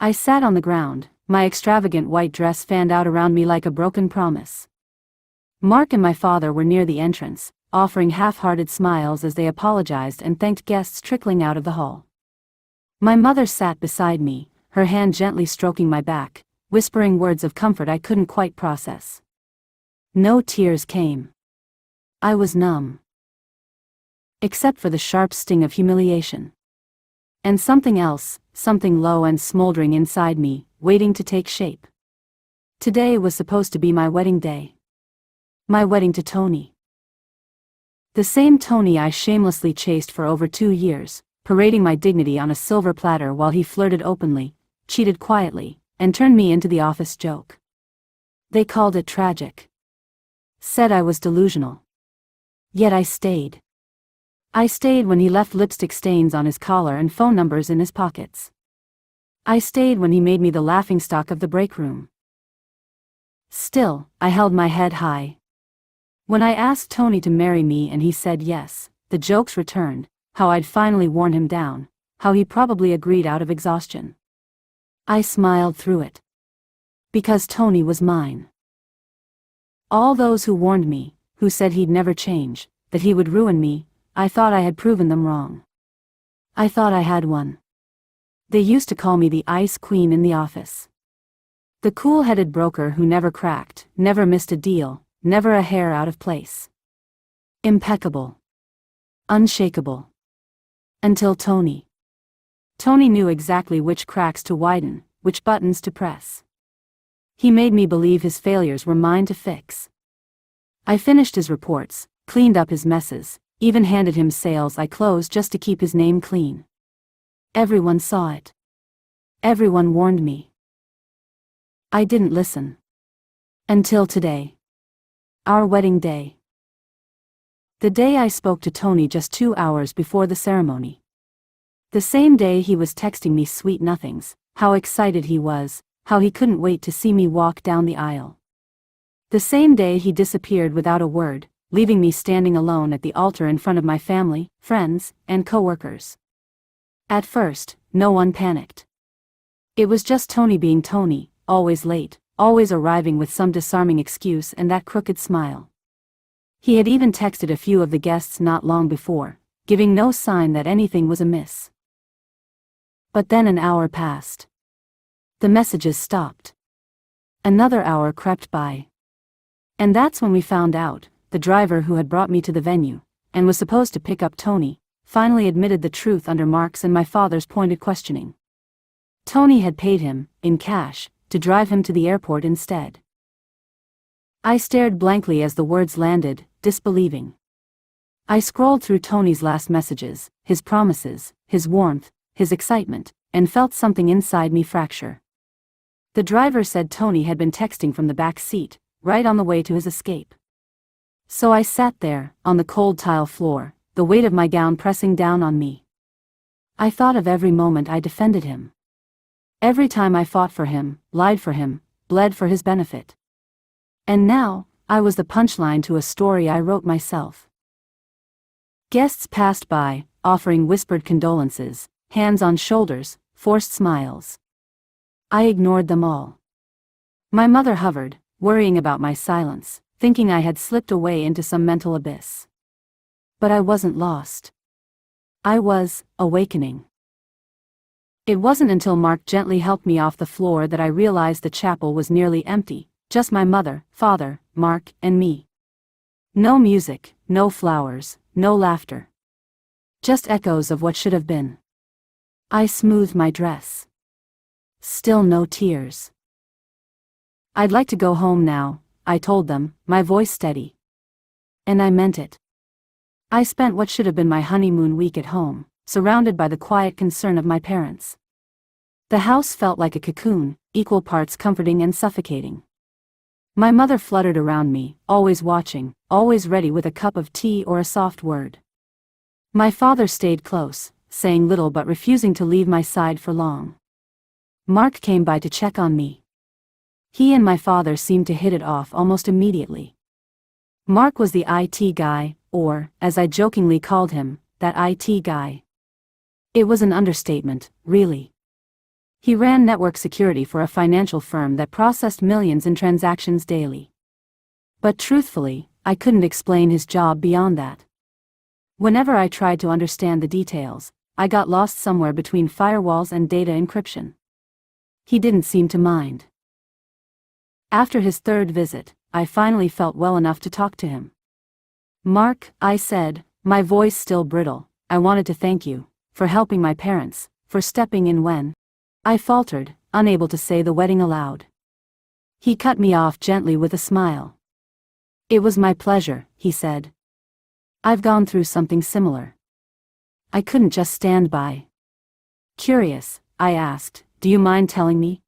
I sat on the ground, my extravagant white dress fanned out around me like a broken promise. Mark and my father were near the entrance, offering half-hearted smiles as they apologized and thanked guests trickling out of the hall. My mother sat beside me, her hand gently stroking my back, whispering words of comfort I couldn't quite process. No tears came. I was numb. Except for the sharp sting of humiliation. And something else, something low and smoldering inside me, waiting to take shape. Today was supposed to be my wedding day. My wedding to Tony. The same Tony I shamelessly chased for over 2 years, parading my dignity on a silver platter while he flirted openly, cheated quietly, and turned me into the office joke. They called it tragic. Said I was delusional. Yet I stayed. I stayed when he left lipstick stains on his collar and phone numbers in his pockets. I stayed when he made me the laughingstock of the break room. Still, I held my head high. When I asked Tony to marry me and he said yes, the jokes returned, how I'd finally worn him down, how he probably agreed out of exhaustion. I smiled through it. Because Tony was mine. All those who warned me, who said he'd never change, that he would ruin me, I thought I had proven them wrong. I thought I had won. They used to call me the Ice Queen in the office. The cool-headed broker who never cracked, never missed a deal, never a hair out of place. Impeccable. Unshakable. Until Tony. Tony knew exactly which cracks to widen, which buttons to press. He made me believe his failures were mine to fix. I finished his reports, cleaned up his messes, even handed him sales I closed just to keep his name clean. Everyone saw it. Everyone warned me. I didn't listen. Until today. Our wedding day. The day I spoke to Tony just 2 hours before the ceremony. The same day he was texting me sweet nothings, how excited he was, how he couldn't wait to see me walk down the aisle. The same day he disappeared without a word, leaving me standing alone at the altar in front of my family, friends, and co-workers. At first, no one panicked. It was just Tony being Tony, always late, always arriving with some disarming excuse and that crooked smile. He had even texted a few of the guests not long before, giving no sign that anything was amiss. But then an hour passed. The messages stopped. Another hour crept by. And that's when we found out, the driver who had brought me to the venue, and was supposed to pick up Tony, finally admitted the truth under Mark's and my father's pointed questioning. Tony had paid him, in cash, to drive him to the airport instead. I stared blankly as the words landed, disbelieving. I scrolled through Tony's last messages, his promises, his warmth, his excitement, and felt something inside me fracture. The driver said Tony had been texting from the back seat, right on the way to his escape. So I sat there, on the cold tile floor, the weight of my gown pressing down on me. I thought of every moment I defended him. Every time I fought for him, lied for him, bled for his benefit. And now, I was the punchline to a story I wrote myself. Guests passed by, offering whispered condolences, hands on shoulders, forced smiles. I ignored them all. My mother hovered, worrying about my silence, thinking I had slipped away into some mental abyss. But I wasn't lost. I was awakening. It wasn't until Mark gently helped me off the floor that I realized the chapel was nearly empty, just my mother, father, Mark, and me. No music, no flowers, no laughter. Just echoes of what should have been. I smoothed my dress. Still no tears. I'd like to go home now, I told them, my voice steady. And I meant it. I spent what should have been my honeymoon week at home, surrounded by the quiet concern of my parents. The house felt like a cocoon, equal parts comforting and suffocating. My mother fluttered around me, always watching, always ready with a cup of tea or a soft word. My father stayed close, saying little but refusing to leave my side for long. Mark came by to check on me. He and my father seemed to hit it off almost immediately. Mark was the IT guy, or, as I jokingly called him, that IT guy. It was an understatement, really. He ran network security for a financial firm that processed millions in transactions daily. But truthfully, I couldn't explain his job beyond that. Whenever I tried to understand the details, I got lost somewhere between firewalls and data encryption. He didn't seem to mind. After his third visit, I finally felt well enough to talk to him. "Mark," I said, my voice still brittle, "I wanted to thank you for helping my parents, for stepping in when..." I faltered, unable to say the wedding aloud. He cut me off gently with a smile. "It was my pleasure," he said. "I've gone through something similar. I couldn't just stand by." Curious, I asked, "Do you mind telling me?"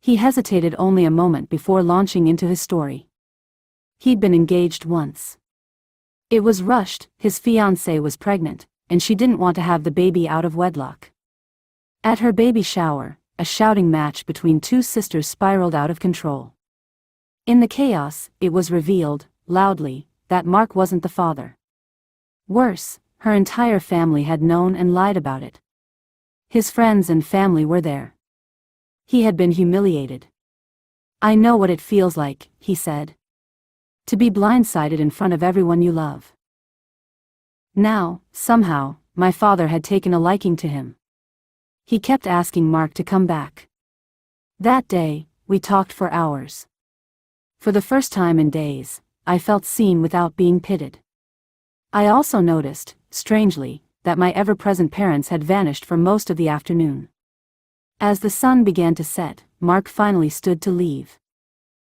He hesitated only a moment before launching into his story. He'd been engaged once. It was rushed, his fiancée was pregnant, and she didn't want to have the baby out of wedlock. At her baby shower, a shouting match between two sisters spiraled out of control. In the chaos, it was revealed, loudly, that Mark wasn't the father. Worse, her entire family had known and lied about it. His friends and family were there. He had been humiliated. "I know what it feels like," he said. "To be blindsided in front of everyone you love." Now, somehow, my father had taken a liking to him. He kept asking Mark to come back. That day, we talked for hours. For the first time in days, I felt seen without being pitted. I also noticed, strangely, that my ever-present parents had vanished for most of the afternoon. As the sun began to set, Mark finally stood to leave.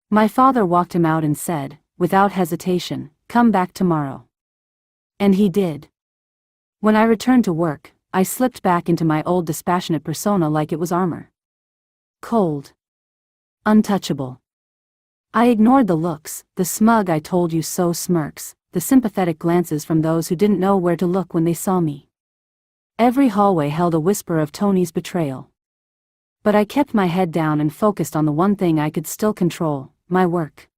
My father walked him out and said, without hesitation, "Come back tomorrow." And he did. When I returned to work, I slipped back into my old dispassionate persona like it was armor. Cold. Untouchable. I ignored the looks, the smug "I told you so" smirks, the sympathetic glances from those who didn't know where to look when they saw me. Every hallway held a whisper of Tony's betrayal. But I kept my head down and focused on the one thing I could still control, my work.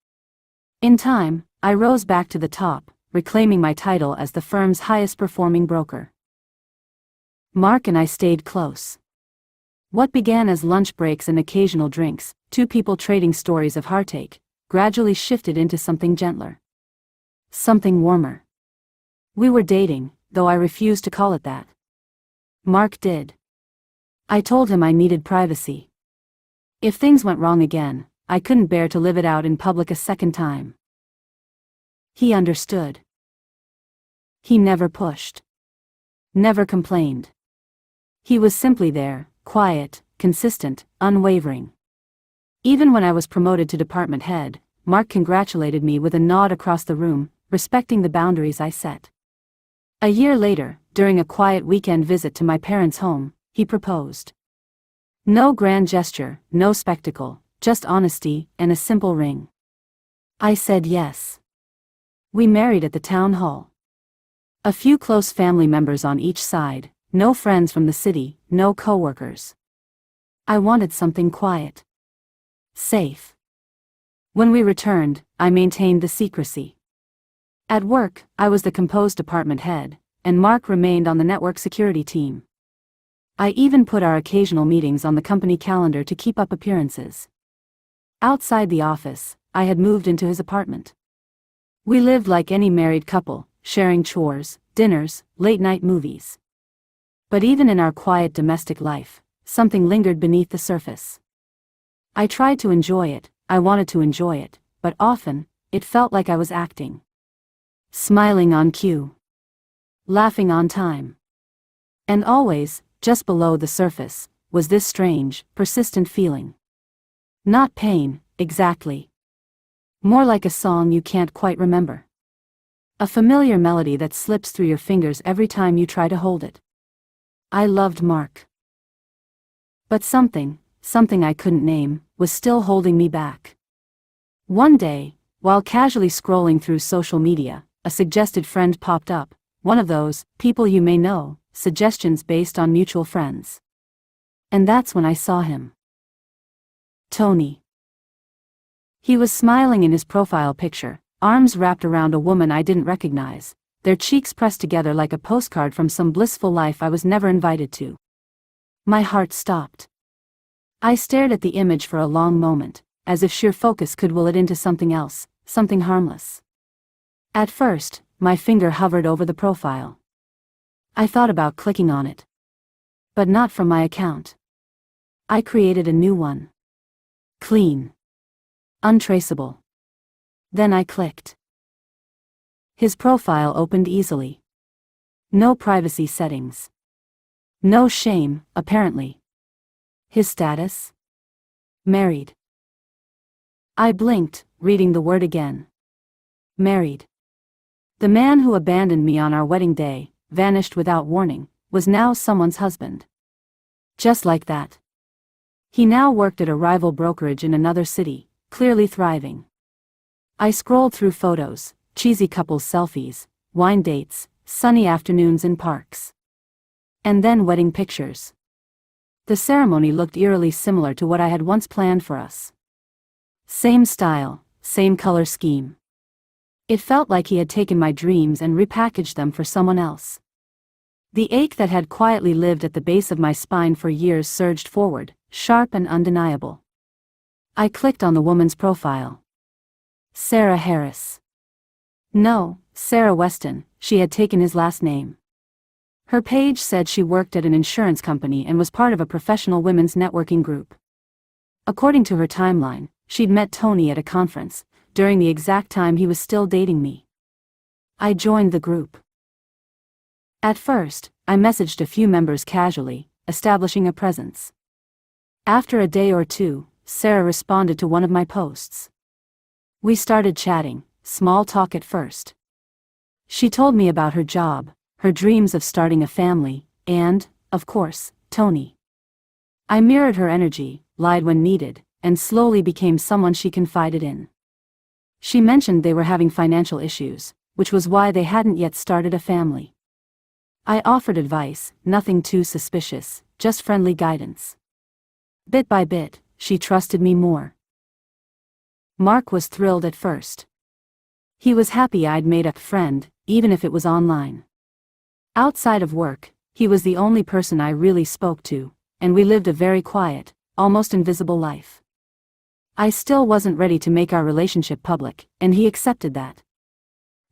In time, I rose back to the top, reclaiming my title as the firm's highest-performing broker. Mark and I stayed close. What began as lunch breaks and occasional drinks, two people trading stories of heartache, gradually shifted into something gentler. Something warmer. We were dating, though I refused to call it that. Mark did. I told him I needed privacy. If things went wrong again, I couldn't bear to live it out in public a second time. He understood. He never pushed. Never complained. He was simply there, quiet, consistent, unwavering. Even when I was promoted to department head, Mark congratulated me with a nod across the room, respecting the boundaries I set. A year later, during a quiet weekend visit to my parents' home, he proposed. No grand gesture, no spectacle, just honesty and a simple ring. I said yes. We married at the town hall. A few close family members on each side, no friends from the city, no coworkers. I wanted something quiet. Safe. When we returned, I maintained the secrecy. At work, I was the composed department head, and Mark remained on the network security team. I even put our occasional meetings on the company calendar to keep up appearances. Outside the office, I had moved into his apartment. We lived like any married couple, sharing chores, dinners, late-night movies. But even in our quiet domestic life, something lingered beneath the surface. I tried to enjoy it, I wanted to enjoy it, but often, it felt like I was acting. Smiling on cue. Laughing on time. And always, just below the surface, was this strange, persistent feeling. Not pain, exactly. More like a song you can't quite remember. A familiar melody that slips through your fingers every time you try to hold it. I loved Mark. But something I couldn't name, was still holding me back. One day, while casually scrolling through social media, a suggested friend popped up, one of those, people you may know, suggestions based on mutual friends. And that's when I saw him. Tony. He was smiling in his profile picture, arms wrapped around a woman I didn't recognize, their cheeks pressed together like a postcard from some blissful life I was never invited to. My heart stopped. I stared at the image for a long moment, as if sheer focus could will it into something else, something harmless. At first, my finger hovered over the profile. I thought about clicking on it. But not from my account. I created a new one. Clean. Untraceable. Then I clicked. His profile opened easily. No privacy settings. No shame, apparently. His status? Married. I blinked, reading the word again. Married. The man who abandoned me on our wedding day, vanished without warning, was now someone's husband. Just like that. He now worked at a rival brokerage in another city, clearly thriving. I scrolled through photos, cheesy couples selfies, wine dates, sunny afternoons in parks. And then wedding pictures. The ceremony looked eerily similar to what I had once planned for us. Same style, same color scheme. It felt like he had taken my dreams and repackaged them for someone else. The ache that had quietly lived at the base of my spine for years surged forward, sharp and undeniable. I clicked on the woman's profile. Sarah Harris. No, Sarah Weston, she had taken his last name. Her page said she worked at an insurance company and was part of a professional women's networking group. According to her timeline, she'd met Tony at a conference, during the exact time he was still dating me. I joined the group. At first, I messaged a few members casually, establishing a presence. After a day or two, Sarah responded to one of my posts. We started chatting, small talk at first. She told me about her job, her dreams of starting a family, and, of course, Tony. I mirrored her energy, lied when needed, and slowly became someone she confided in. She mentioned they were having financial issues, which was why they hadn't yet started a family. I offered advice, nothing too suspicious, just friendly guidance. Bit by bit, she trusted me more. Mark was thrilled at first. He was happy I'd made a friend, even if it was online. Outside of work, he was the only person I really spoke to, and we lived a very quiet, almost invisible life. I still wasn't ready to make our relationship public, and he accepted that.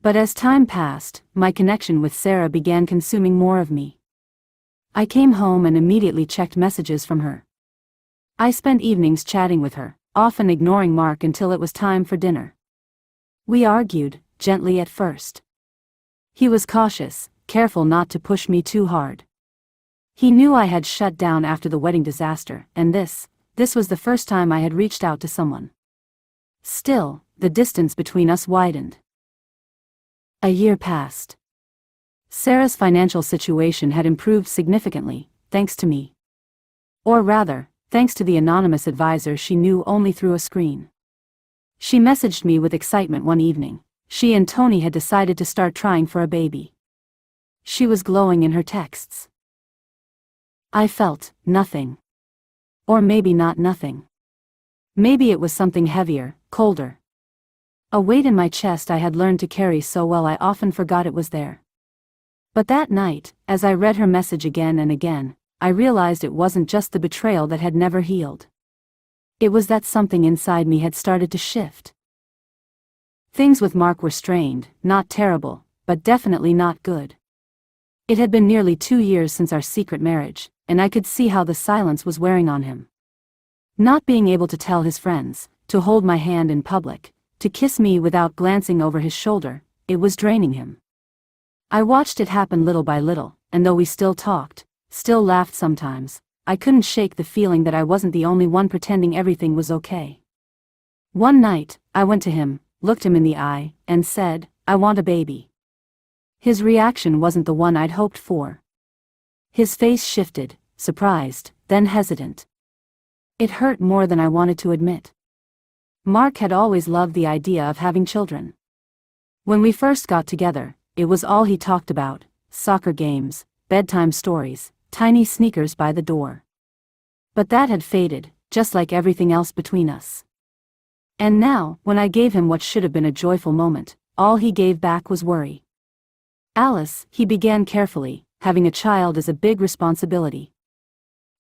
But as time passed, my connection with Sarah began consuming more of me. I came home and immediately checked messages from her. I spent evenings chatting with her, often ignoring Mark until it was time for dinner. We argued, gently at first. He was cautious, careful not to push me too hard. He knew I had shut down after the wedding disaster, and this was the first time I had reached out to someone. Still, the distance between us widened. A year passed. Sarah's financial situation had improved significantly, thanks to me. Or rather, thanks to the anonymous advisor she knew only through a screen. She messaged me with excitement one evening. She and Tony had decided to start trying for a baby. She was glowing in her texts. I felt nothing. Or maybe not nothing. Maybe it was something heavier, colder. A weight in my chest I had learned to carry so well I often forgot it was there. But that night, as I read her message again and again, I realized it wasn't just the betrayal that had never healed. It was that something inside me had started to shift. Things with Mark were strained, not terrible, but definitely not good. It had been nearly 2 years since our secret marriage, and I could see how the silence was wearing on him. Not being able to tell his friends, to hold my hand in public, to kiss me without glancing over his shoulder, it was draining him. I watched it happen little by little, and though we still talked, still laughed sometimes, I couldn't shake the feeling that I wasn't the only one pretending everything was okay. One night, I went to him, looked him in the eye, and said, "I want a baby." His reaction wasn't the one I'd hoped for. His face shifted, surprised, then hesitant. It hurt more than I wanted to admit. Mark had always loved the idea of having children. When we first got together, it was all he talked about: soccer games, bedtime stories, tiny sneakers by the door. But that had faded, just like everything else between us. And now, when I gave him what should have been a joyful moment, all he gave back was worry. "Alice," he began carefully, "having a child is a big responsibility.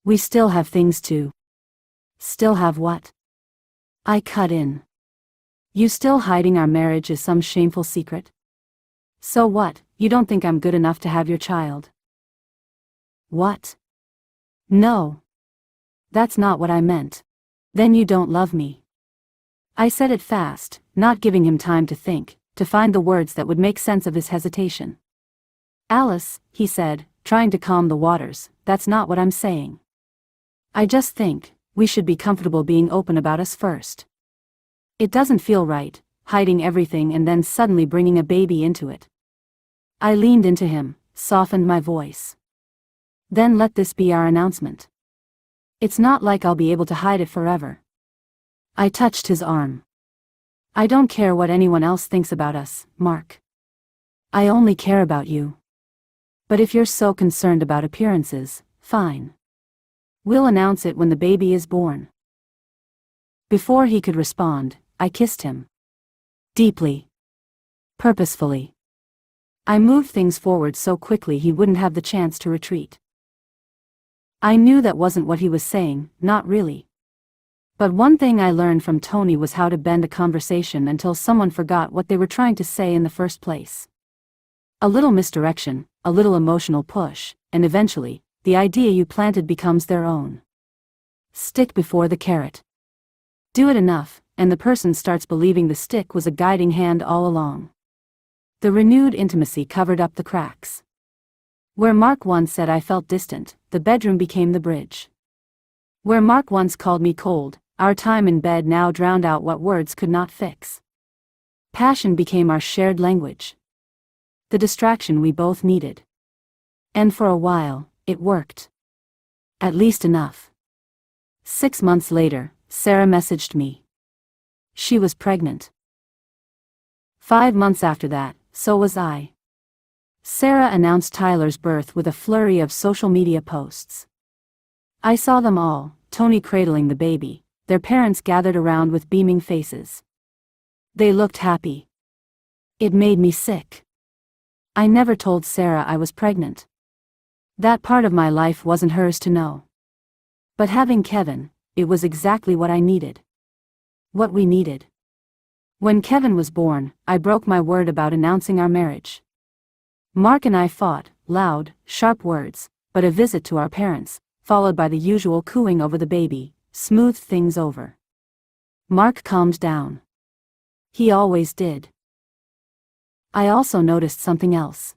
We still have things to. Still have what? I cut in. You still hiding our marriage as some shameful secret? So what, you don't think I'm good enough to have your child? What? No. That's not what I meant. Then you don't love me. I said it fast, not giving him time to think, to find the words that would make sense of his hesitation. Alice, he said, trying to calm the waters, that's not what I'm saying. I just think, we should be comfortable being open about us first. It doesn't feel right, hiding everything and then suddenly bringing a baby into it. I leaned into him, softened my voice. Then let this be our announcement. It's not like I'll be able to hide it forever. I touched his arm. I don't care what anyone else thinks about us, Mark. I only care about you. But if you're so concerned about appearances, fine. We'll announce it when the baby is born. Before he could respond, I kissed him. Deeply. Purposefully. I moved things forward so quickly he wouldn't have the chance to retreat. I knew that wasn't what he was saying, not really. But one thing I learned from Tony was how to bend a conversation until someone forgot what they were trying to say in the first place. A little misdirection, a little emotional push, and eventually, the idea you planted becomes their own. Stick before the carrot. Do it enough, and the person starts believing the stick was a guiding hand all along. The renewed intimacy covered up the cracks. Where Mark once said I felt distant, the bedroom became the bridge. Where Mark once called me cold, our time in bed now drowned out what words could not fix. Passion became our shared language. The distraction we both needed. And for a while, it worked. At least enough. 6 months later, Sarah messaged me. She was pregnant. 5 months after that, so was I. Sarah announced Tyler's birth with a flurry of social media posts. I saw them all, Tony cradling the baby, their parents gathered around with beaming faces. They looked happy. It made me sick. I never told Sarah I was pregnant. That part of my life wasn't hers to know. But having Kevin, it was exactly what I needed. What we needed. When Kevin was born, I broke my word about announcing our marriage. Mark and I fought, loud, sharp words, but a visit to our parents, followed by the usual cooing over the baby, smoothed things over. Mark calmed down. He always did. I also noticed something else.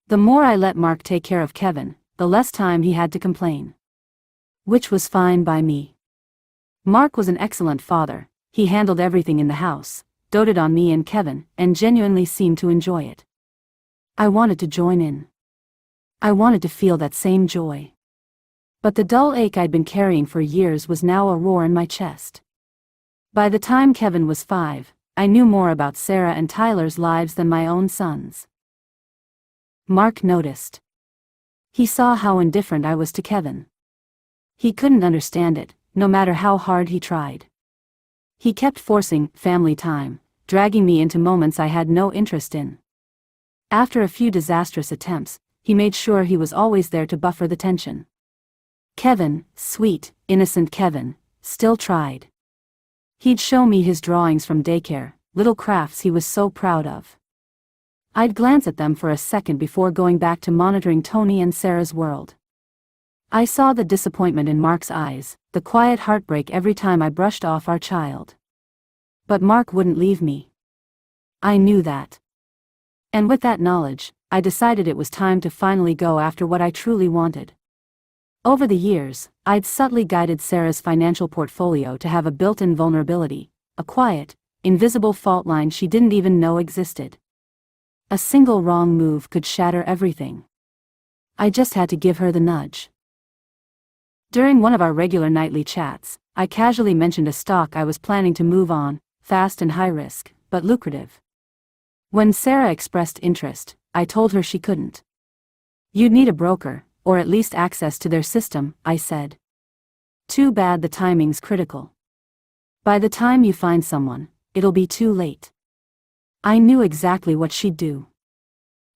The more I let Mark take care of Kevin, the less time he had to complain. Which was fine by me. Mark was an excellent father, he handled everything in the house, doted on me and Kevin, and genuinely seemed to enjoy it. I wanted to join in. I wanted to feel that same joy. But the dull ache I'd been carrying for years was now a roar in my chest. By the time Kevin was 5, I knew more about Sarah and Tyler's lives than my own son's. Mark noticed. He saw how indifferent I was to Kevin. He couldn't understand it, no matter how hard he tried. He kept forcing family time, dragging me into moments I had no interest in. After a few disastrous attempts, he made sure he was always there to buffer the tension. Kevin, sweet, innocent Kevin, still tried. He'd show me his drawings from daycare, little crafts he was so proud of. I'd glance at them for a second before going back to monitoring Tony and Sarah's world. I saw the disappointment in Mark's eyes, the quiet heartbreak every time I brushed off our child. But Mark wouldn't leave me. I knew that. And with that knowledge, I decided it was time to finally go after what I truly wanted. Over the years, I'd subtly guided Sarah's financial portfolio to have a built-in vulnerability, a quiet, invisible fault line she didn't even know existed. A single wrong move could shatter everything. I just had to give her the nudge. During one of our regular nightly chats, I casually mentioned a stock I was planning to move on, fast and high risk, but lucrative. When Sarah expressed interest, I told her she couldn't. You'd need a broker, or at least access to their system, I said. Too bad the timing's critical. By the time you find someone, it'll be too late. I knew exactly what she'd do.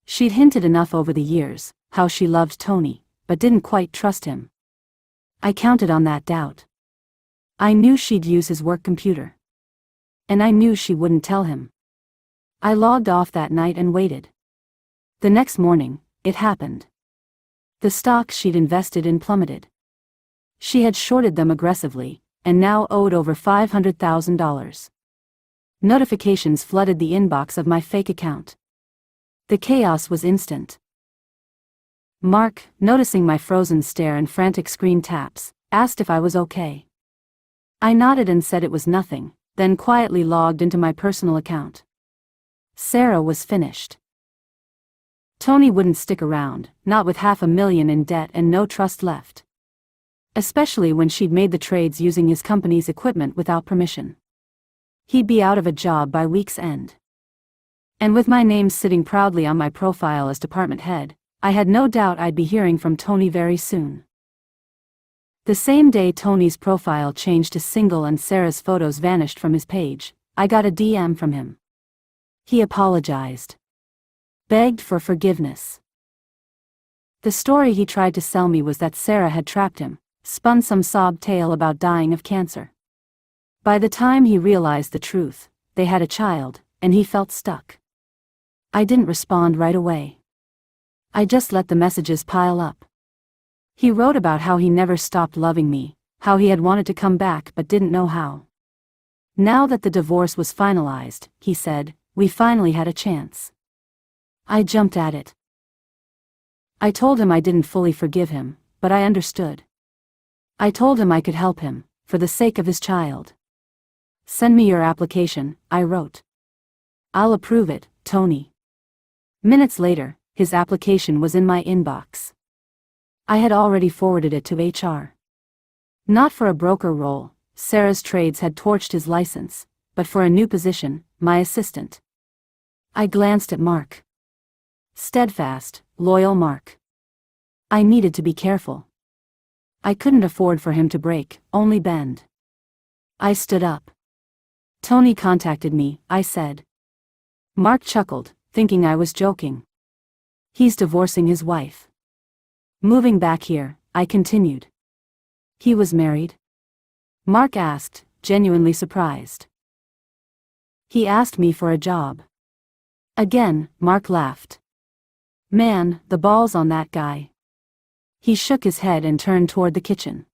She'd hinted enough over the years, how she loved Tony, but didn't quite trust him. I counted on that doubt. I knew she'd use his work computer. And I knew she wouldn't tell him. I logged off that night and waited. The next morning, it happened. The stocks she'd invested in plummeted. She had shorted them aggressively, and now owed over $500,000. Notifications flooded the inbox of my fake account. The chaos was instant. Mark, noticing my frozen stare and frantic screen taps, asked if I was okay. I nodded and said it was nothing, then quietly logged into my personal account. Sarah was finished. Tony wouldn't stick around, not with $500,000 in debt and no trust left. Especially when she'd made the trades using his company's equipment without permission. He'd be out of a job by week's end. And with my name sitting proudly on my profile as department head, I had no doubt I'd be hearing from Tony very soon. The same day Tony's profile changed to single and Sarah's photos vanished from his page, I got a DM from him. He apologized. Begged for forgiveness. The story he tried to sell me was that Sarah had trapped him, spun some sob tale about dying of cancer. By the time he realized the truth, they had a child, and he felt stuck. I didn't respond right away. I just let the messages pile up. He wrote about how he never stopped loving me, how he had wanted to come back but didn't know how. Now that the divorce was finalized, he said, we finally had a chance. I jumped at it. I told him I didn't fully forgive him, but I understood. I told him I could help him, for the sake of his child. Send me your application, I wrote. I'll approve it, Tony. Minutes later, his application was in my inbox. I had already forwarded it to HR. Not for a broker role, Sarah's trades had torched his license, but for a new position, my assistant. I glanced at Mark. Steadfast, loyal Mark. I needed to be careful. I couldn't afford for him to break, only bend. I stood up. Tony contacted me, I said. Mark chuckled, thinking I was joking. He's divorcing his wife. Moving back here, I continued. He was married? Mark asked, genuinely surprised. He asked me for a job. Again, Mark laughed. Man, the balls on that guy. He shook his head and turned toward the kitchen.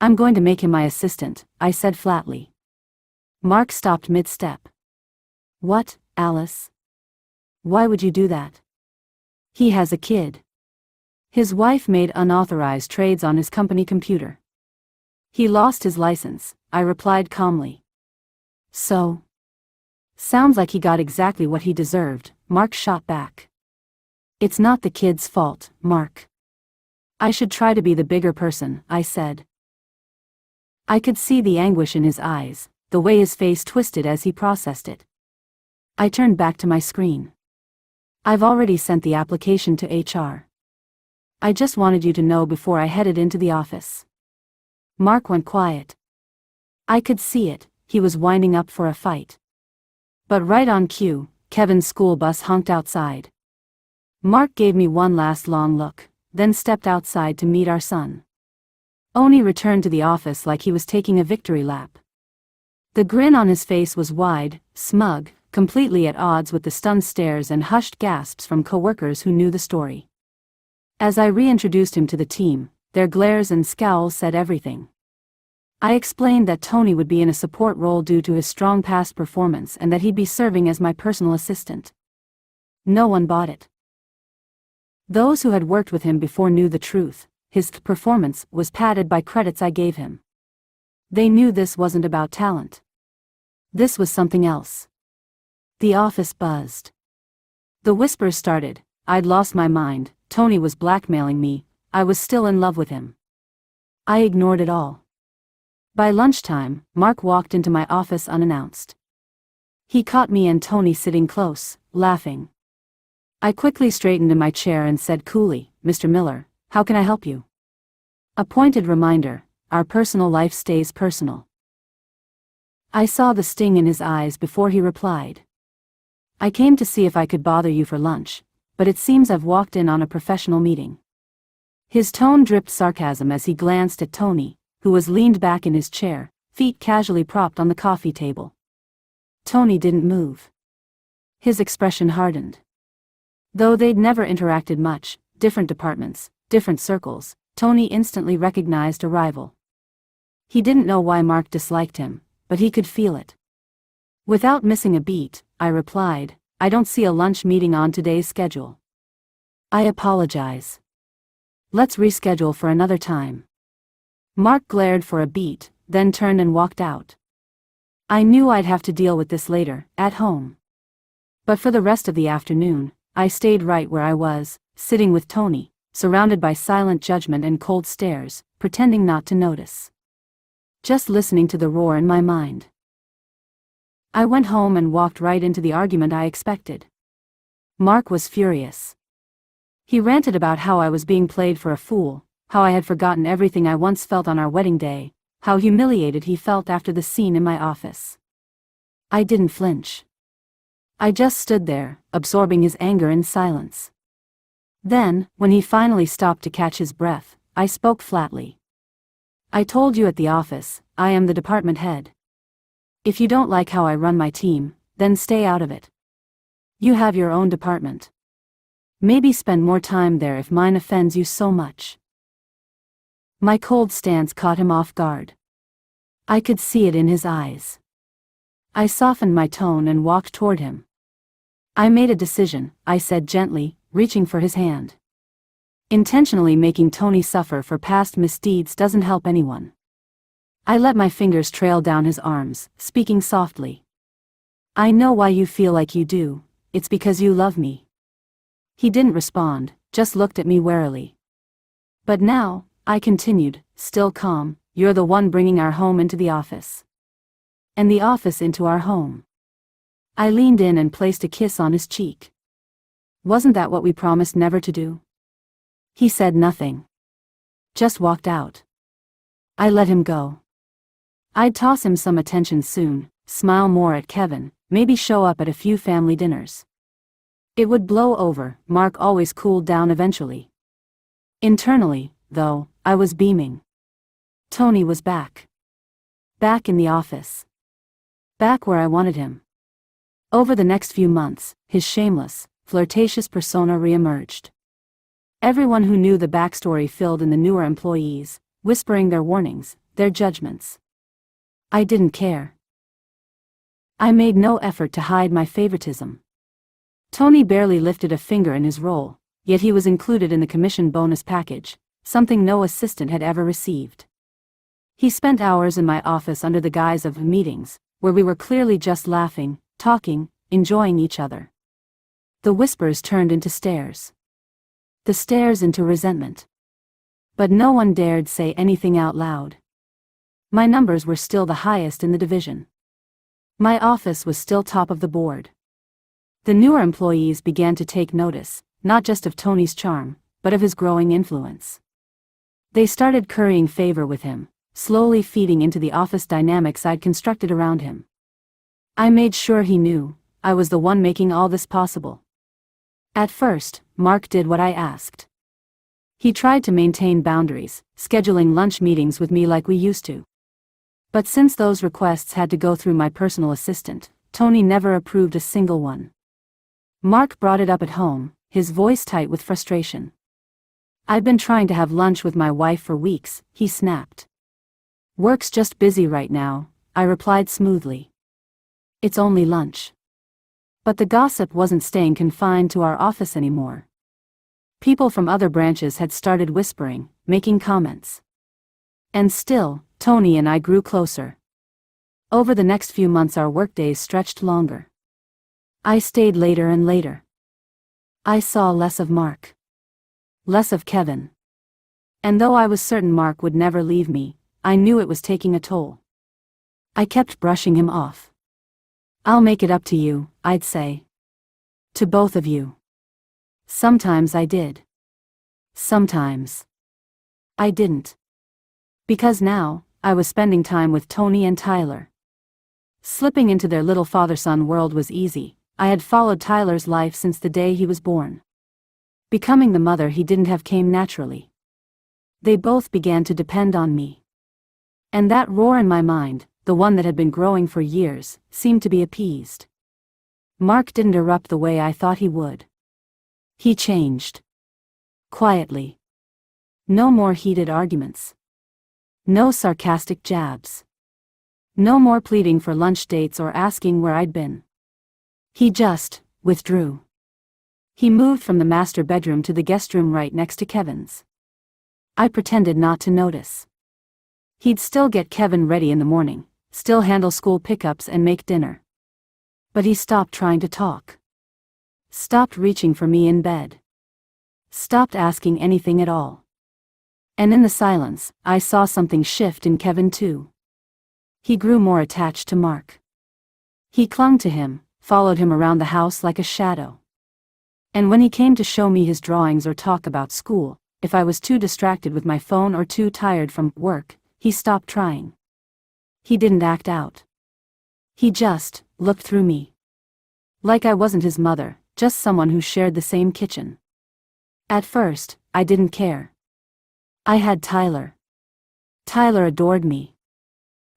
I'm going to make him my assistant, I said flatly. Mark stopped mid-step. What, Alice? Why would you do that? He has a kid. His wife made unauthorized trades on his company computer. He lost his license, I replied calmly. So? Sounds like he got exactly what he deserved, Mark shot back. It's not the kid's fault, Mark. I should try to be the bigger person, I said. I could see the anguish in his eyes, the way his face twisted as he processed it. I turned back to my screen. I've already sent the application to HR. I just wanted you to know before I headed into the office. Mark went quiet. I could see it, he was winding up for a fight. But right on cue, Kevin's school bus honked outside. Mark gave me one last long look, then stepped outside to meet our son. Oni returned to the office like he was taking a victory lap. The grin on his face was wide, smug, completely at odds with the stunned stares and hushed gasps from coworkers who knew the story. As I reintroduced him to the team, their glares and scowls said everything. I explained that Tony would be in a support role due to his strong past performance and that he'd be serving as my personal assistant. No one bought it. Those who had worked with him before knew the truth. His performance was padded by credits I gave him. They knew this wasn't about talent. This was something else. The office buzzed. The whispers started. I'd lost my mind, Tony was blackmailing me, I was still in love with him. I ignored it all. By lunchtime, Mark walked into my office unannounced. He caught me and Tony sitting close, laughing. I quickly straightened in my chair and said coolly, Mr. Miller, how can I help you? A pointed reminder, our personal life stays personal. I saw the sting in his eyes before he replied. I came to see if I could bother you for lunch, but it seems I've walked in on a professional meeting. His tone dripped sarcasm as he glanced at Tony, who was leaned back in his chair, feet casually propped on the coffee table. Tony didn't move. His expression hardened. Though they'd never interacted much, different departments, different circles, Tony instantly recognized a rival. He didn't know why Mark disliked him, but he could feel it. Without missing a beat, I replied, "I don't see a lunch meeting on today's schedule." "I apologize. Let's reschedule for another time." Mark glared for a beat, then turned and walked out. I knew I'd have to deal with this later, at home. But for the rest of the afternoon, I stayed right where I was, sitting with Tony, surrounded by silent judgment and cold stares, pretending not to notice. Just listening to the roar in my mind. I went home and walked right into the argument I expected. Mark was furious. He ranted about how I was being played for a fool, how I had forgotten everything I once felt on our wedding day, how humiliated he felt after the scene in my office. I didn't flinch. I just stood there, absorbing his anger in silence. Then, when he finally stopped to catch his breath, I spoke flatly. "I told you at the office, I am the department head. If you don't like how I run my team, then stay out of it. You have your own department. Maybe spend more time there if mine offends you so much." My cold stance caught him off guard. I could see it in his eyes. I softened my tone and walked toward him. "I made a decision," I said gently, reaching for his hand. Intentionally making Tony suffer for past misdeeds doesn't help anyone. I let my fingers trail down his arms, speaking softly. "I know why you feel like you do, it's because you love me." He didn't respond, just looked at me warily. "But now," I continued, still calm, "you're the one bringing our home into the office. And the office into our home." I leaned in and placed a kiss on his cheek. "Wasn't that what we promised never to do?" He said nothing. Just walked out. I let him go. I'd toss him some attention soon, smile more at Kevin, maybe show up at a few family dinners. It would blow over. Mark always cooled down eventually. Internally, though, I was beaming. Tony was back. Back in the office. Back where I wanted him. Over the next few months, his shameless, flirtatious persona re-emerged. Everyone who knew the backstory filled in the newer employees, whispering their warnings, their judgments. I didn't care. I made no effort to hide my favoritism. Tony barely lifted a finger in his role, yet he was included in the commission bonus package, something no assistant had ever received. He spent hours in my office under the guise of meetings, where we were clearly just laughing, talking, enjoying each other. The whispers turned into stares. The stares into resentment. But no one dared say anything out loud. My numbers were still the highest in the division. My office was still top of the board. The newer employees began to take notice, not just of Tony's charm, but of his growing influence. They started currying favor with him, slowly feeding into the office dynamics I'd constructed around him. I made sure he knew, I was the one making all this possible. At first, Mark did what I asked. He tried to maintain boundaries, scheduling lunch meetings with me like we used to. But since those requests had to go through my personal assistant, Tony never approved a single one. Mark brought it up at home, his voice tight with frustration. "I've been trying to have lunch with my wife for weeks," he snapped. "Work's just busy right now," I replied smoothly. "It's only lunch." But the gossip wasn't staying confined to our office anymore. People from other branches had started whispering, making comments. And still, Tony and I grew closer. Over the next few months our workdays stretched longer. I stayed later and later. I saw less of Mark. Less of Kevin. And though I was certain Mark would never leave me, I knew it was taking a toll. I kept brushing him off. "I'll make it up to you," I'd say. To both of you. Sometimes I did. Sometimes I didn't. Because now, I was spending time with Tony and Tyler. Slipping into their little father-son world was easy. I had followed Tyler's life since the day he was born. Becoming the mother he didn't have came naturally. They both began to depend on me. And that roar in my mind, the one that had been growing for years, seemed to be appeased. Mark didn't erupt the way I thought he would. He changed. Quietly. No more heated arguments. No sarcastic jabs. No more pleading for lunch dates or asking where I'd been. He just withdrew. He moved from the master bedroom to the guest room right next to Kevin's. I pretended not to notice. He'd still get Kevin ready in the morning, still handle school pickups and make dinner. But he stopped trying to talk. Stopped reaching for me in bed. Stopped asking anything at all. And in the silence, I saw something shift in Kevin too. He grew more attached to Mark. He clung to him, followed him around the house like a shadow. And when he came to show me his drawings or talk about school, if I was too distracted with my phone or too tired from work, he stopped trying. He didn't act out. He just looked through me. Like I wasn't his mother, just someone who shared the same kitchen. At first, I didn't care. I had Tyler. Tyler adored me.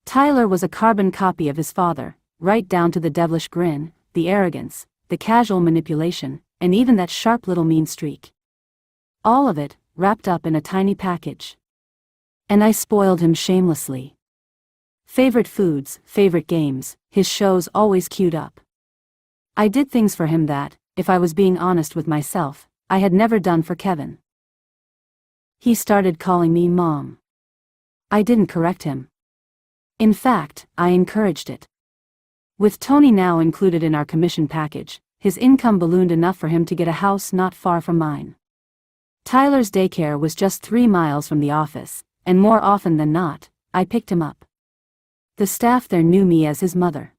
Tyler was a carbon copy of his father, right down to the devilish grin, the arrogance, the casual manipulation, and even that sharp little mean streak. All of it, wrapped up in a tiny package. And I spoiled him shamelessly. Favorite foods, favorite games, his shows always queued up. I did things for him that, if I was being honest with myself, I had never done for Kevin. He started calling me Mom. I didn't correct him. In fact, I encouraged it. With Tony now included in our commission package, his income ballooned enough for him to get a house not far from mine. Tyler's daycare was just 3 miles from the office, and more often than not, I picked him up. The staff there knew me as his mother.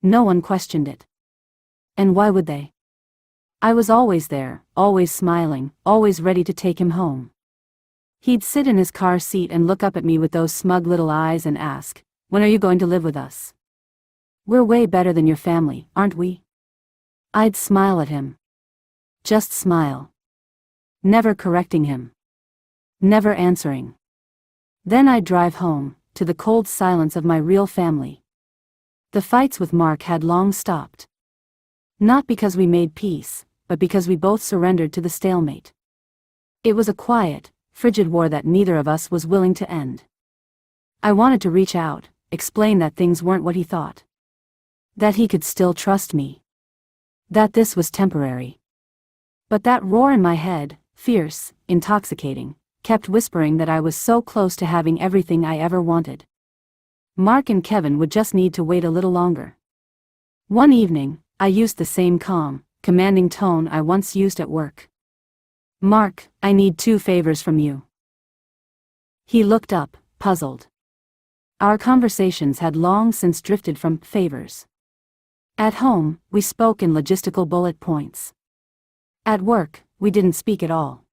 No one questioned it. And why would they? I was always there, always smiling, always ready to take him home. He'd sit in his car seat and look up at me with those smug little eyes and ask, "When are you going to live with us? We're way better than your family, aren't we?" I'd smile at him. Just smile. Never correcting him. Never answering. Then I'd drive home, to the cold silence of my real family. The fights with Mark had long stopped. Not because we made peace, but because we both surrendered to the stalemate. It was a quiet, frigid war that neither of us was willing to end. I wanted to reach out, explain that things weren't what he thought. That he could still trust me. That this was temporary. But that roar in my head, fierce, intoxicating, kept whispering that I was so close to having everything I ever wanted. Mark and Kevin would just need to wait a little longer. One evening, I used the same calm, commanding tone I once used at work. "Mark, I need 2 favors from you." He looked up, puzzled. Our conversations had long since drifted from favors. At home, we spoke in logistical bullet points. At work, we didn't speak at all.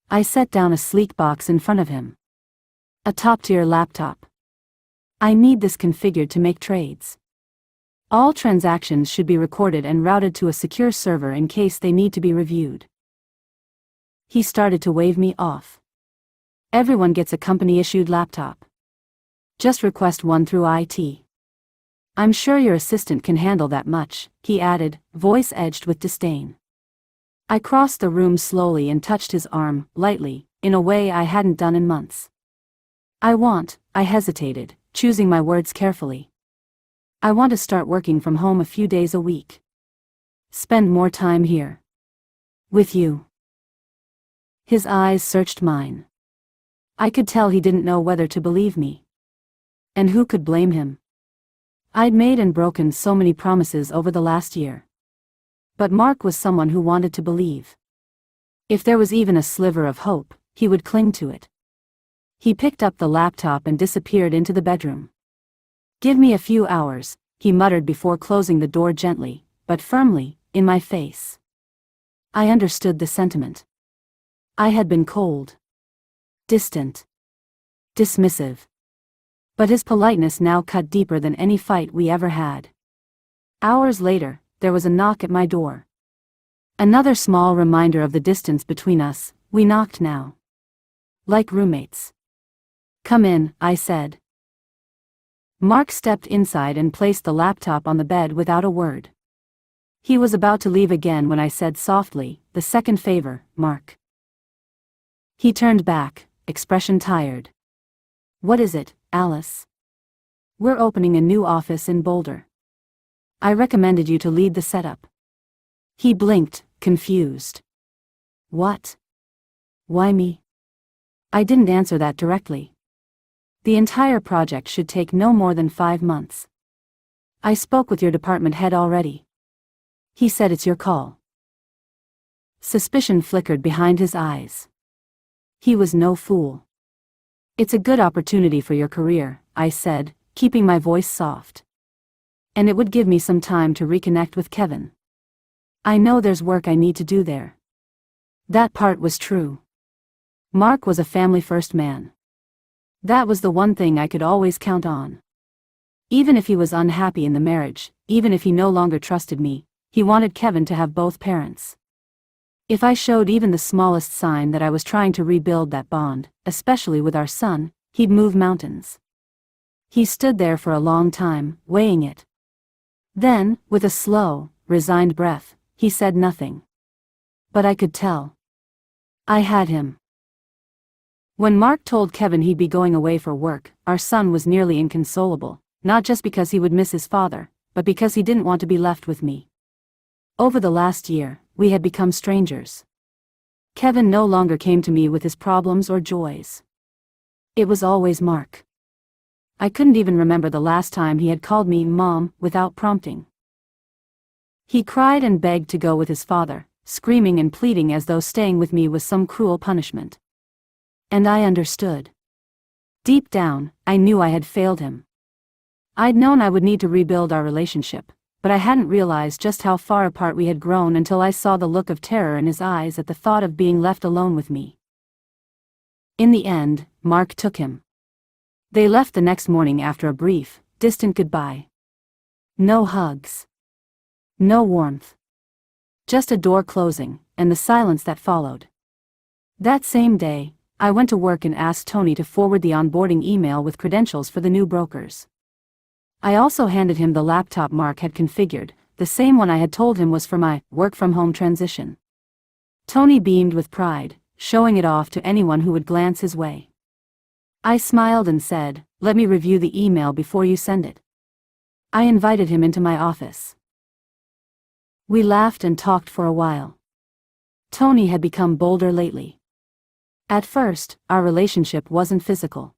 I set down a sleek box in front of him. A top-tier laptop. "I need this configured to make trades. All transactions should be recorded and routed to a secure server in case they need to be reviewed." He started to wave me off. "Everyone gets a company-issued laptop. Just request one through IT. I'm sure your assistant can handle that much," he added, voice edged with disdain. I crossed the room slowly and touched his arm, lightly, in a way I hadn't done in months. I hesitated, choosing my words carefully. "I want to start working from home a few days a week. Spend more time here. With you." His eyes searched mine. I could tell he didn't know whether to believe me. And who could blame him? I'd made and broken so many promises over the last year. But Mark was someone who wanted to believe. If there was even a sliver of hope, he would cling to it. He picked up the laptop and disappeared into the bedroom. "Give me a few hours," he muttered before closing the door gently, but firmly, in my face. I understood the sentiment. I had been cold. Distant. Dismissive. But his politeness now cut deeper than any fight we ever had. Hours later, there was a knock at my door. Another small reminder of the distance between us. We knocked now. Like roommates. Come in, I said. Mark stepped inside and placed the laptop on the bed without a word. He was about to leave again when I said softly, "The second favor, Mark." He turned back, expression tired. "What is it, Alice?" "We're opening a new office in Boulder. I recommended you to lead the setup." He blinked, confused. "What? Why me?" I didn't answer that directly. The entire project should take no more than 5 months. "I spoke with your department head already. He said it's your call." Suspicion flickered behind his eyes. He was no fool. "It's a good opportunity for your career," I said, keeping my voice soft. "And it would give me some time to reconnect with Kevin. I know there's work I need to do there." That part was true. Mark was a family-first man. That was the one thing I could always count on. Even if he was unhappy in the marriage, even if he no longer trusted me, he wanted Kevin to have both parents. If I showed even the smallest sign that I was trying to rebuild that bond, especially with our son, he'd move mountains. He stood there for a long time, weighing it. Then, with a slow, resigned breath, he said nothing. But I could tell. I had him. When Mark told Kevin he'd be going away for work, our son was nearly inconsolable, not just because he would miss his father, but because he didn't want to be left with me. Over the last year, we had become strangers. Kevin no longer came to me with his problems or joys. It was always Mark. I couldn't even remember the last time he had called me Mom without prompting. He cried and begged to go with his father, screaming and pleading as though staying with me was some cruel punishment. And I understood. Deep down, I knew I had failed him. I'd known I would need to rebuild our relationship, but I hadn't realized just how far apart we had grown until I saw the look of terror in his eyes at the thought of being left alone with me. In the end, Mark took him. They left the next morning after a brief, distant goodbye. No hugs. No warmth. Just a door closing, and the silence that followed. That same day, I went to work and asked Tony to forward the onboarding email with credentials for the new brokers. I also handed him the laptop Mark had configured, the same one I had told him was for my work-from-home transition. Tony beamed with pride, showing it off to anyone who would glance his way. I smiled and said, "Let me review the email before you send it." I invited him into my office. We laughed and talked for a while. Tony had become bolder lately. At first, our relationship wasn't physical.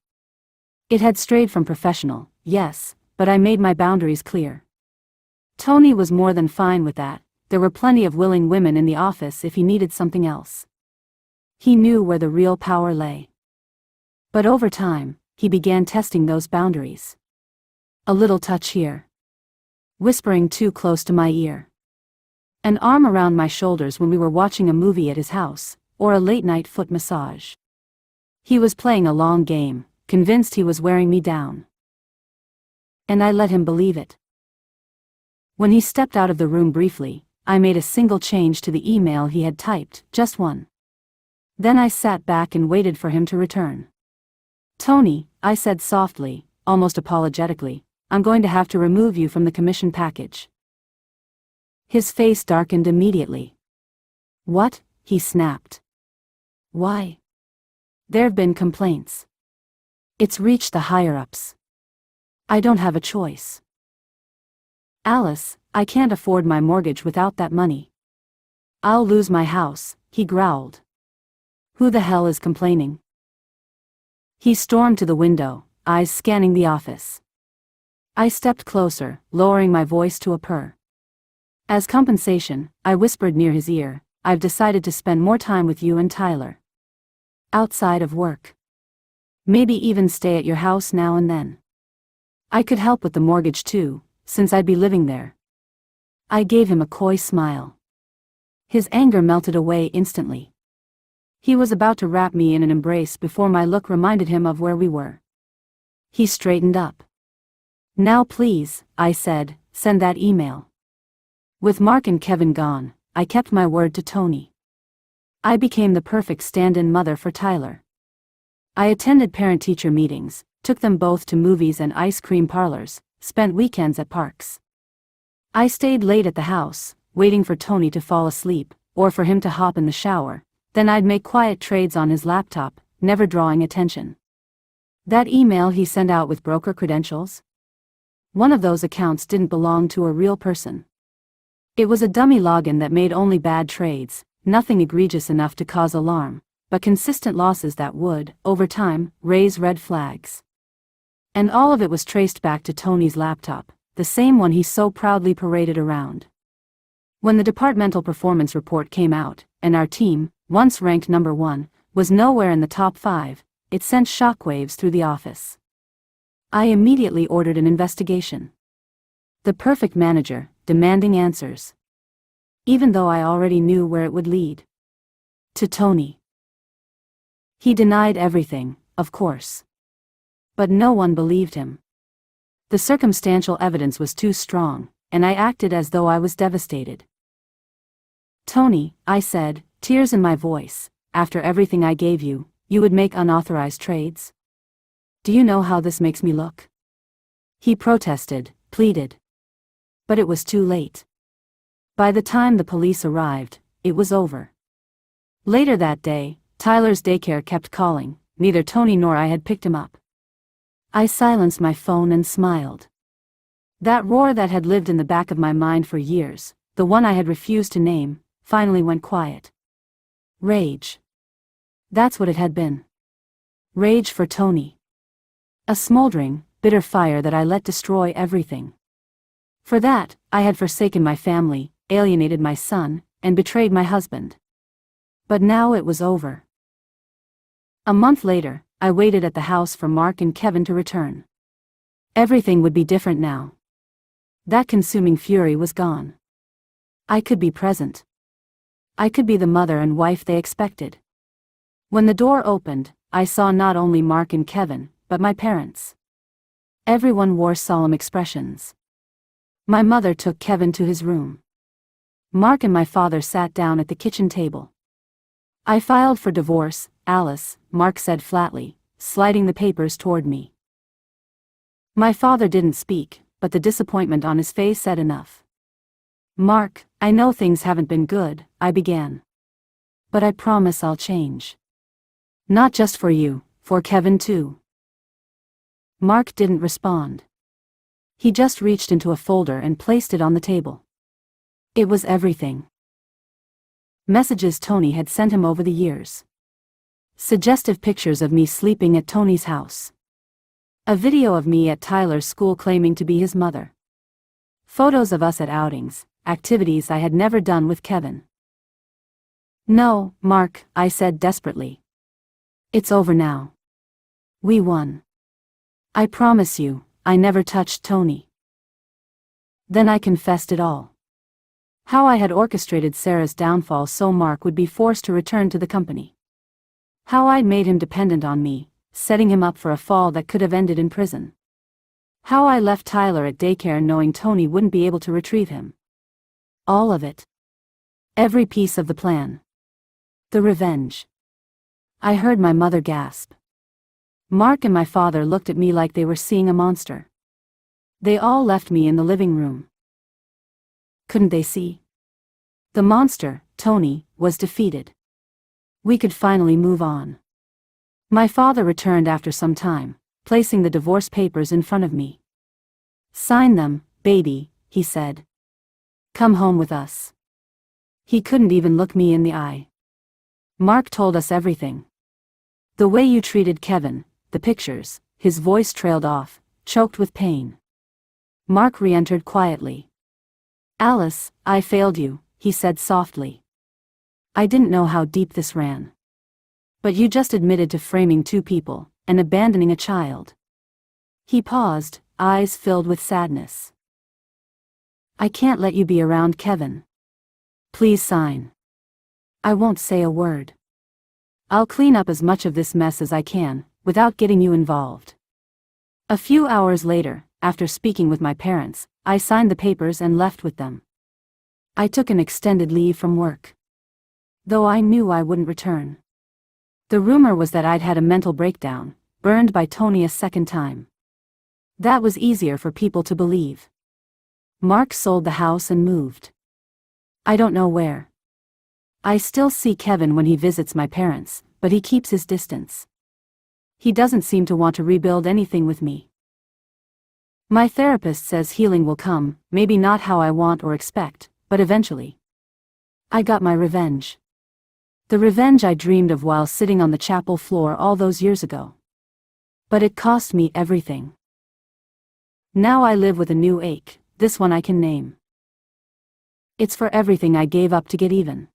It had strayed from professional, yes, but I made my boundaries clear. Tony was more than fine with that. There were plenty of willing women in the office if he needed something else. He knew where the real power lay. But over time, he began testing those boundaries. A little touch here. Whispering too close to my ear. An arm around my shoulders when we were watching a movie at his house, or a late-night foot massage. He was playing a long game, convinced he was wearing me down. And I let him believe it. When he stepped out of the room briefly, I made a single change to the email he had typed, just one. Then I sat back and waited for him to return. "Tony," I said softly, almost apologetically, "I'm going to have to remove you from the commission package." His face darkened immediately. "What?" he snapped. "Why?" "There've been complaints. It's reached the higher-ups. I don't have a choice." "Alice, I can't afford my mortgage without that money. I'll lose my house," he growled. "Who the hell is complaining?" He stormed to the window, eyes scanning the office. I stepped closer, lowering my voice to a purr. As compensation, I whispered near his ear, "I've decided to spend more time with you and Tyler. Outside of work. Maybe even stay at your house now and then. I could help with the mortgage too, since I'd be living there." I gave him a coy smile. His anger melted away instantly. He was about to wrap me in an embrace before my look reminded him of where we were. He straightened up. "Now please," I said, "send that email." With Mark and Kevin gone, I kept my word to Tony. I became the perfect stand-in mother for Tyler. I attended parent-teacher meetings, took them both to movies and ice cream parlors, spent weekends at parks. I stayed late at the house, waiting for Tony to fall asleep, or for him to hop in the shower, then I'd make quiet trades on his laptop, never drawing attention. That email he sent out with broker credentials? One of those accounts didn't belong to a real person. It was a dummy login that made only bad trades, nothing egregious enough to cause alarm, but consistent losses that would, over time, raise red flags. And all of it was traced back to Tony's laptop, the same one he so proudly paraded around. When the departmental performance report came out, and our team, once ranked number 1, was nowhere in the top 5, it sent shockwaves through the office. I immediately ordered an investigation. The perfect manager, demanding answers. Even though I already knew where it would lead. To Tony. He denied everything, of course. But no one believed him. The circumstantial evidence was too strong, and I acted as though I was devastated. Tony, I said, tears in my voice, after everything I gave you, you would make unauthorized trades? Do you know how this makes me look? He protested, pleaded. But it was too late. By the time the police arrived, it was over. Later that day, Tyler's daycare kept calling, neither Tony nor I had picked him up. I silenced my phone and smiled. That roar that had lived in the back of my mind for years, the one I had refused to name, finally went quiet. Rage. That's what it had been. Rage for Tony. A smoldering, bitter fire that I let destroy everything. For that, I had forsaken my family, alienated my son, and betrayed my husband. But now it was over. A month later, I waited at the house for Mark and Kevin to return. Everything would be different now. That consuming fury was gone. I could be present. I could be the mother and wife they expected. When the door opened, I saw not only Mark and Kevin, but my parents. Everyone wore solemn expressions. My mother took Kevin to his room. Mark and my father sat down at the kitchen table. I filed for divorce, Alice, Mark said flatly, sliding the papers toward me. My father didn't speak, but the disappointment on his face said enough. Mark, I know things haven't been good, I began. But I promise I'll change. Not just for you, for Kevin too. Mark didn't respond. He just reached into a folder and placed it on the table. It was everything. Messages Tony had sent him over the years. Suggestive pictures of me sleeping at Tony's house. A video of me at Tyler's school claiming to be his mother. Photos of us at outings, activities I had never done with Kevin. No, Mark, I said desperately. It's over now. We won. I promise you, I never touched Tony. Then I confessed it all. How I had orchestrated Sarah's downfall so Mark would be forced to return to the company. How I'd made him dependent on me, setting him up for a fall that could have ended in prison. How I left Tyler at daycare knowing Tony wouldn't be able to retrieve him. All of it. Every piece of the plan. The revenge. I heard my mother gasp. Mark and my father looked at me like they were seeing a monster. They all left me in the living room. Couldn't they see? The monster, Tony, was defeated. We could finally move on. My father returned after some time, placing the divorce papers in front of me. Sign them, baby, he said. Come home with us. He couldn't even look me in the eye. Mark told us everything. The way you treated Kevin, the pictures, his voice trailed off, choked with pain. Mark re-entered quietly. Alice, I failed you, he said softly. I didn't know how deep this ran. But you just admitted to framing two people, and abandoning a child. He paused, eyes filled with sadness. I can't let you be around Kevin. Please sign. I won't say a word. I'll clean up as much of this mess as I can, without getting you involved. A few hours later, after speaking with my parents, I signed the papers and left with them. I took an extended leave from work. Though I knew I wouldn't return. The rumor was that I'd had a mental breakdown, burned by Tony a second time. That was easier for people to believe. Mark sold the house and moved. I don't know where. I still see Kevin when he visits my parents, but he keeps his distance. He doesn't seem to want to rebuild anything with me. My therapist says healing will come, maybe not how I want or expect, but eventually. I got my revenge. The revenge I dreamed of while sitting on the chapel floor all those years ago. But it cost me everything. Now I live with a new ache, this one I can name. It's for everything I gave up to get even.